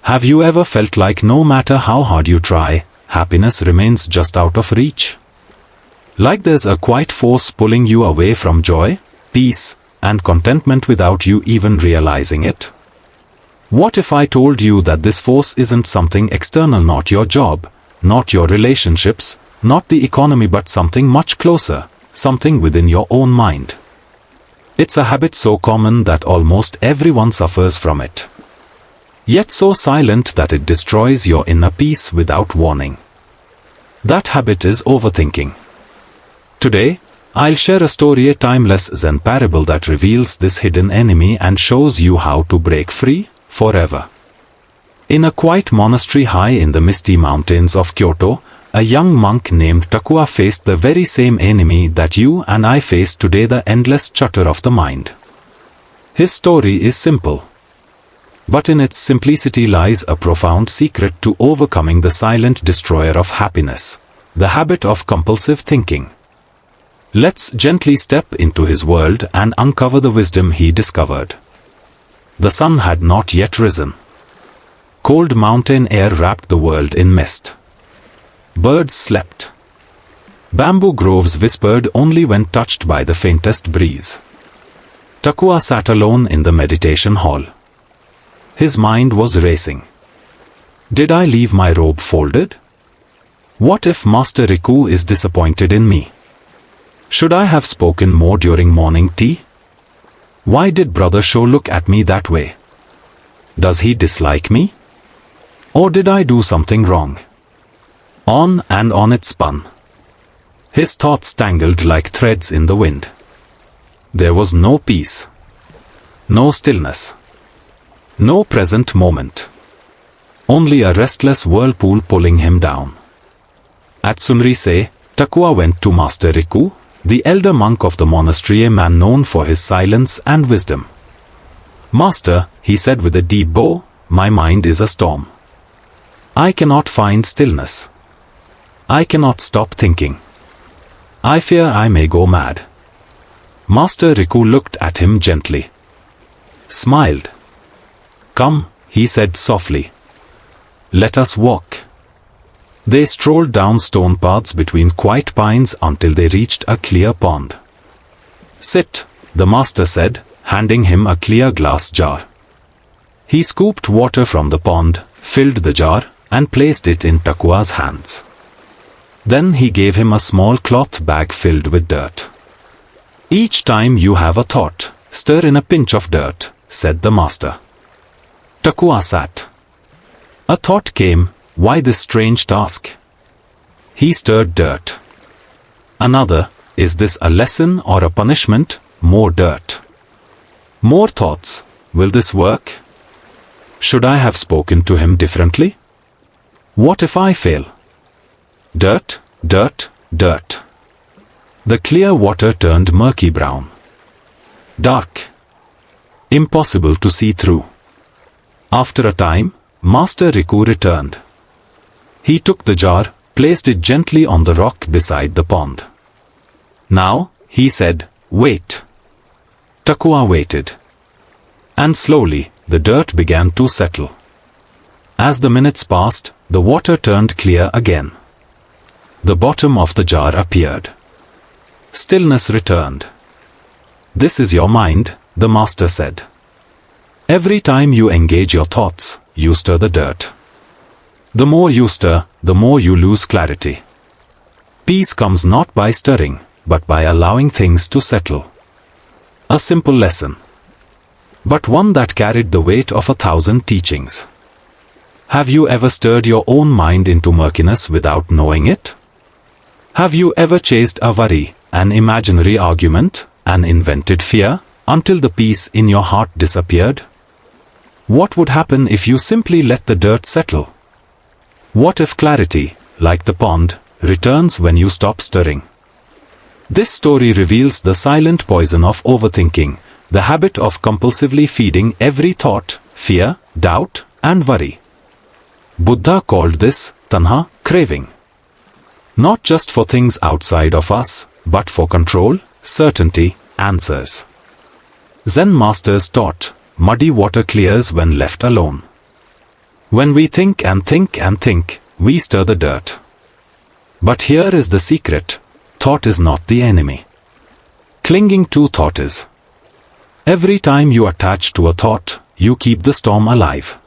Have you ever felt like no matter how hard you try, happiness remains just out of reach? Like there's a quiet force pulling you away from joy, peace, and contentment without you even realizing it? What if I told you that this force isn't something external, not your job, not your relationships, not the economy, but something much closer, something within your own mind? It's a habit so common that almost everyone suffers from it. Yet so silent that it destroys your inner peace without warning. That habit is overthinking. Today, I'll share a story, a timeless Zen parable that reveals this hidden enemy and shows you how to break free forever. In a quiet monastery high in the misty mountains of Kyoto, a young monk named Takua faced the very same enemy that you and I face today, the endless chatter of the mind. His story is simple. But in its simplicity lies a profound secret to overcoming the silent destroyer of happiness, the habit of compulsive thinking. Let's gently step into his world and uncover the wisdom he discovered. The sun had not yet risen. Cold mountain air wrapped the world in mist. Birds slept. Bamboo groves whispered only when touched by the faintest breeze. Takua sat alone in the meditation hall. His mind was racing. Did I leave my robe folded? What if Master Riku is disappointed in me? Should I have spoken more during morning tea? Why did Brother Sho look at me that way? Does he dislike me? Or did I do something wrong? On and on it spun. His thoughts tangled like threads in the wind. There was no peace. No stillness. No present moment. Only a restless whirlpool pulling him down. At sunrise, Takua went to Master Riku, the elder monk of the monastery, a man known for his silence and wisdom. Master, he said with a deep bow, my mind is a storm. I cannot find stillness. I cannot stop thinking. I fear I may go mad. Master Riku looked at him gently. Smiled. Come, he said softly. Let us walk. They strolled down stone paths between quiet pines until they reached a clear pond. Sit, the master said, handing him a clear glass jar. He scooped water from the pond, filled the jar, and placed it in Takua's hands. Then he gave him a small cloth bag filled with dirt. Each time you have a thought, stir in a pinch of dirt, said the master. Takua sat. A thought came, why this strange task? He stirred dirt. Another, is this a lesson or a punishment? More dirt. More thoughts, will this work? Should I have spoken to him differently? What if I fail? Dirt, dirt, dirt. The clear water turned murky brown. Dark. Impossible to see through. After a time, Master Riku returned. He took the jar, placed it gently on the rock beside the pond. Now, he said, wait. Takua waited. And slowly, the dirt began to settle. As the minutes passed, the water turned clear again. The bottom of the jar appeared. Stillness returned. This is your mind, the master said. Every time you engage your thoughts, you stir the dirt. The more you stir, the more you lose clarity. Peace comes not by stirring, but by allowing things to settle. A simple lesson, but one that carried the weight of 1,000 teachings. Have you ever stirred your own mind into murkiness without knowing it? Have you ever chased a worry, an imaginary argument, an invented fear, until the peace in your heart disappeared? What would happen if you simply let the dirt settle? What if clarity, like the pond, returns when you stop stirring? This story reveals the silent poison of overthinking, the habit of compulsively feeding every thought, fear, doubt, and worry. Buddha called this tanha, craving. Not just for things outside of us, but for control, certainty, answers. Zen masters taught, muddy water clears when left alone. When we think and think and think, we stir the dirt. But here is the secret. Thought is not the enemy. Clinging to thought is. Every time you attach to a thought, you keep the storm alive.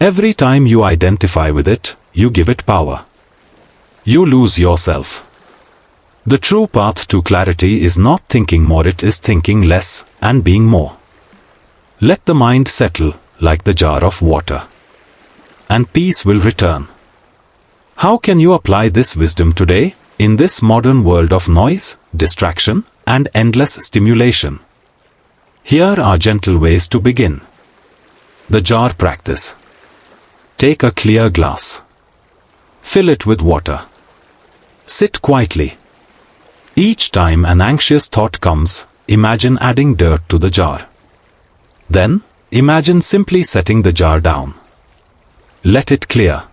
Every time you identify with it, you give it power. You lose yourself. The true path to clarity is not thinking more, it is thinking less and being more. Let the mind settle like the jar of water, and peace will return. How can you apply this wisdom today, in this modern world of noise, distraction, and endless stimulation? Here are gentle ways to begin. The jar practice. Take a clear glass. Fill it with water. Sit quietly. Each time an anxious thought comes, imagine adding dirt to the jar. Then, imagine simply setting the jar down. Let it clear.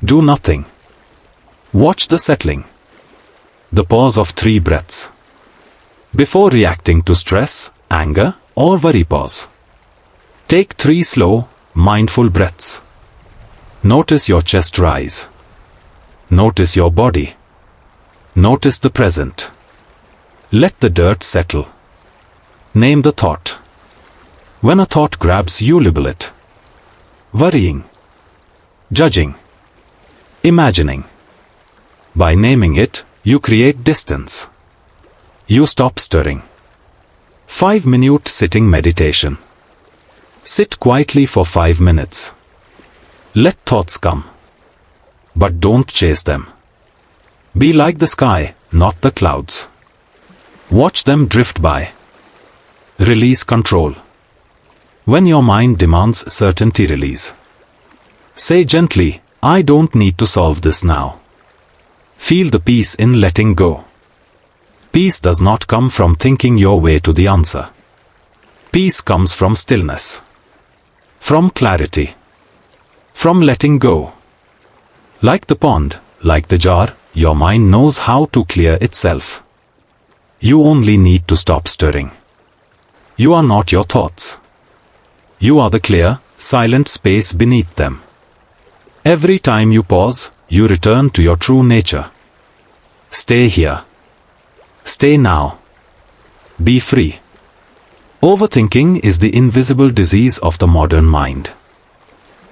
Do nothing. Watch the settling. The pause of 3 breaths. Before reacting to stress, anger, or worry, pause. Take 3 slow, mindful breaths. Notice your chest rise. Notice your body. Notice the present. Let the dirt settle. Name the thought. When a thought grabs you, label it. Worrying. Judging. Imagining. By naming it, you create distance. You stop stirring. 5-minute sitting meditation. Sit quietly for 5 minutes. Let thoughts come. But don't chase them. Be like the sky, not the clouds. Watch them drift by. Release control. When your mind demands certainty, release. Say gently, I don't need to solve this now. Feel the peace in letting go. Peace does not come from thinking your way to the answer. Peace comes from stillness. From clarity. From letting go. Like the pond, like the jar, your mind knows how to clear itself. You only need to stop stirring. You are not your thoughts. You are the clear, silent space beneath them. Every time you pause, you return to your true nature. Stay here. Stay now. Be free. Overthinking is the invisible disease of the modern mind.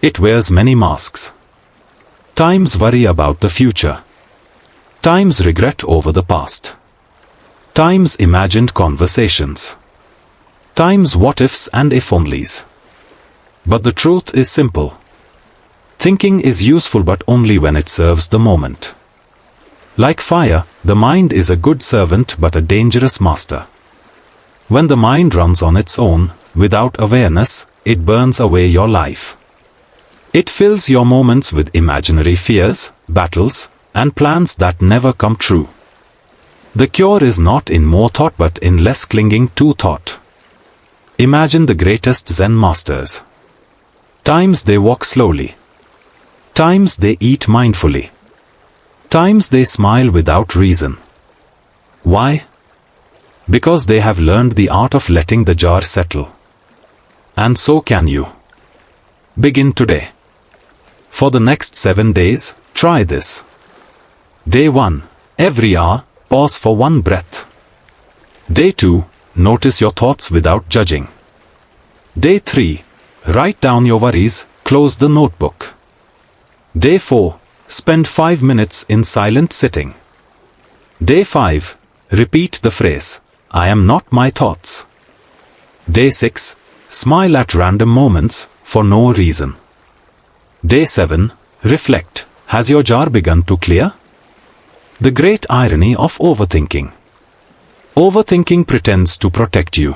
It wears many masks. Times worry about the future. Times regret over the past. Times imagined conversations. Times what-ifs and if-onlys. But the truth is simple. Thinking is useful but only when it serves the moment. Like fire, the mind is a good servant but a dangerous master. When the mind runs on its own, without awareness, it burns away your life. It fills your moments with imaginary fears, battles, and plans that never come true. The cure is not in more thought but in less clinging to thought. Imagine the greatest Zen masters. Times they walk slowly. Times they eat mindfully. Times they smile without reason. Why? Because they have learned the art of letting the jar settle. And so can you. Begin today. For the next 7 days, try this. Day 1. Every hour, pause for 1 breath. Day 2. Notice your thoughts without judging. Day 3. Write down your worries, close the notebook. Day 4. Spend 5 minutes in silent sitting. Day 5. Repeat the phrase, I am not my thoughts. Day 6. Smile at random moments, for no reason. Day 7. Reflect, has your jar begun to clear? The great irony of overthinking. Overthinking pretends to protect you.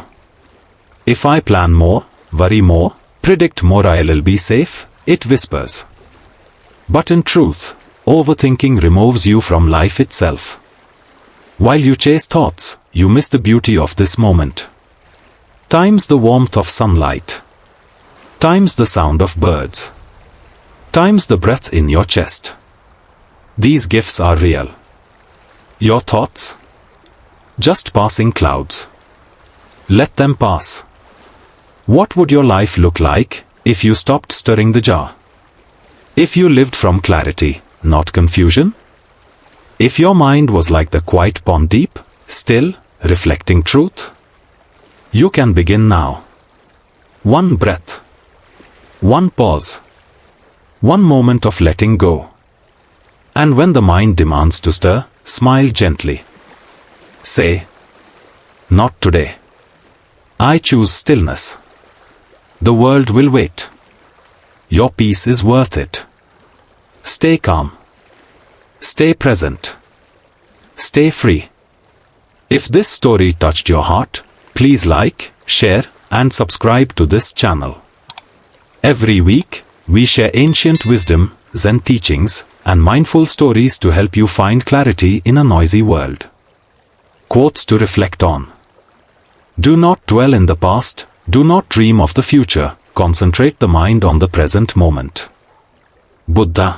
If I plan more, worry more, predict more, I'll be safe, it whispers. But in truth, overthinking removes you from life itself. While you chase thoughts, you miss the beauty of this moment. Times the warmth of sunlight. Times the sound of birds. Times the breath in your chest. These gifts are real. Your thoughts? Just passing clouds. Let them pass. What would your life look like if you stopped stirring the jar? If you lived from clarity, not confusion? If your mind was like the quiet pond deep, still, reflecting truth? You can begin now. One breath. One pause. One moment of letting go. And when the mind demands to stir, smile gently. Say, "Not today. I choose stillness. The world will wait. Your peace is worth it." Stay calm. Stay present. Stay free. If this story touched your heart, please like, share, and subscribe to this channel. Every week, we share ancient wisdom, Zen teachings, and mindful stories to help you find clarity in a noisy world. Quotes to reflect on. Do not dwell in the past, do not dream of the future, concentrate the mind on the present moment. Buddha.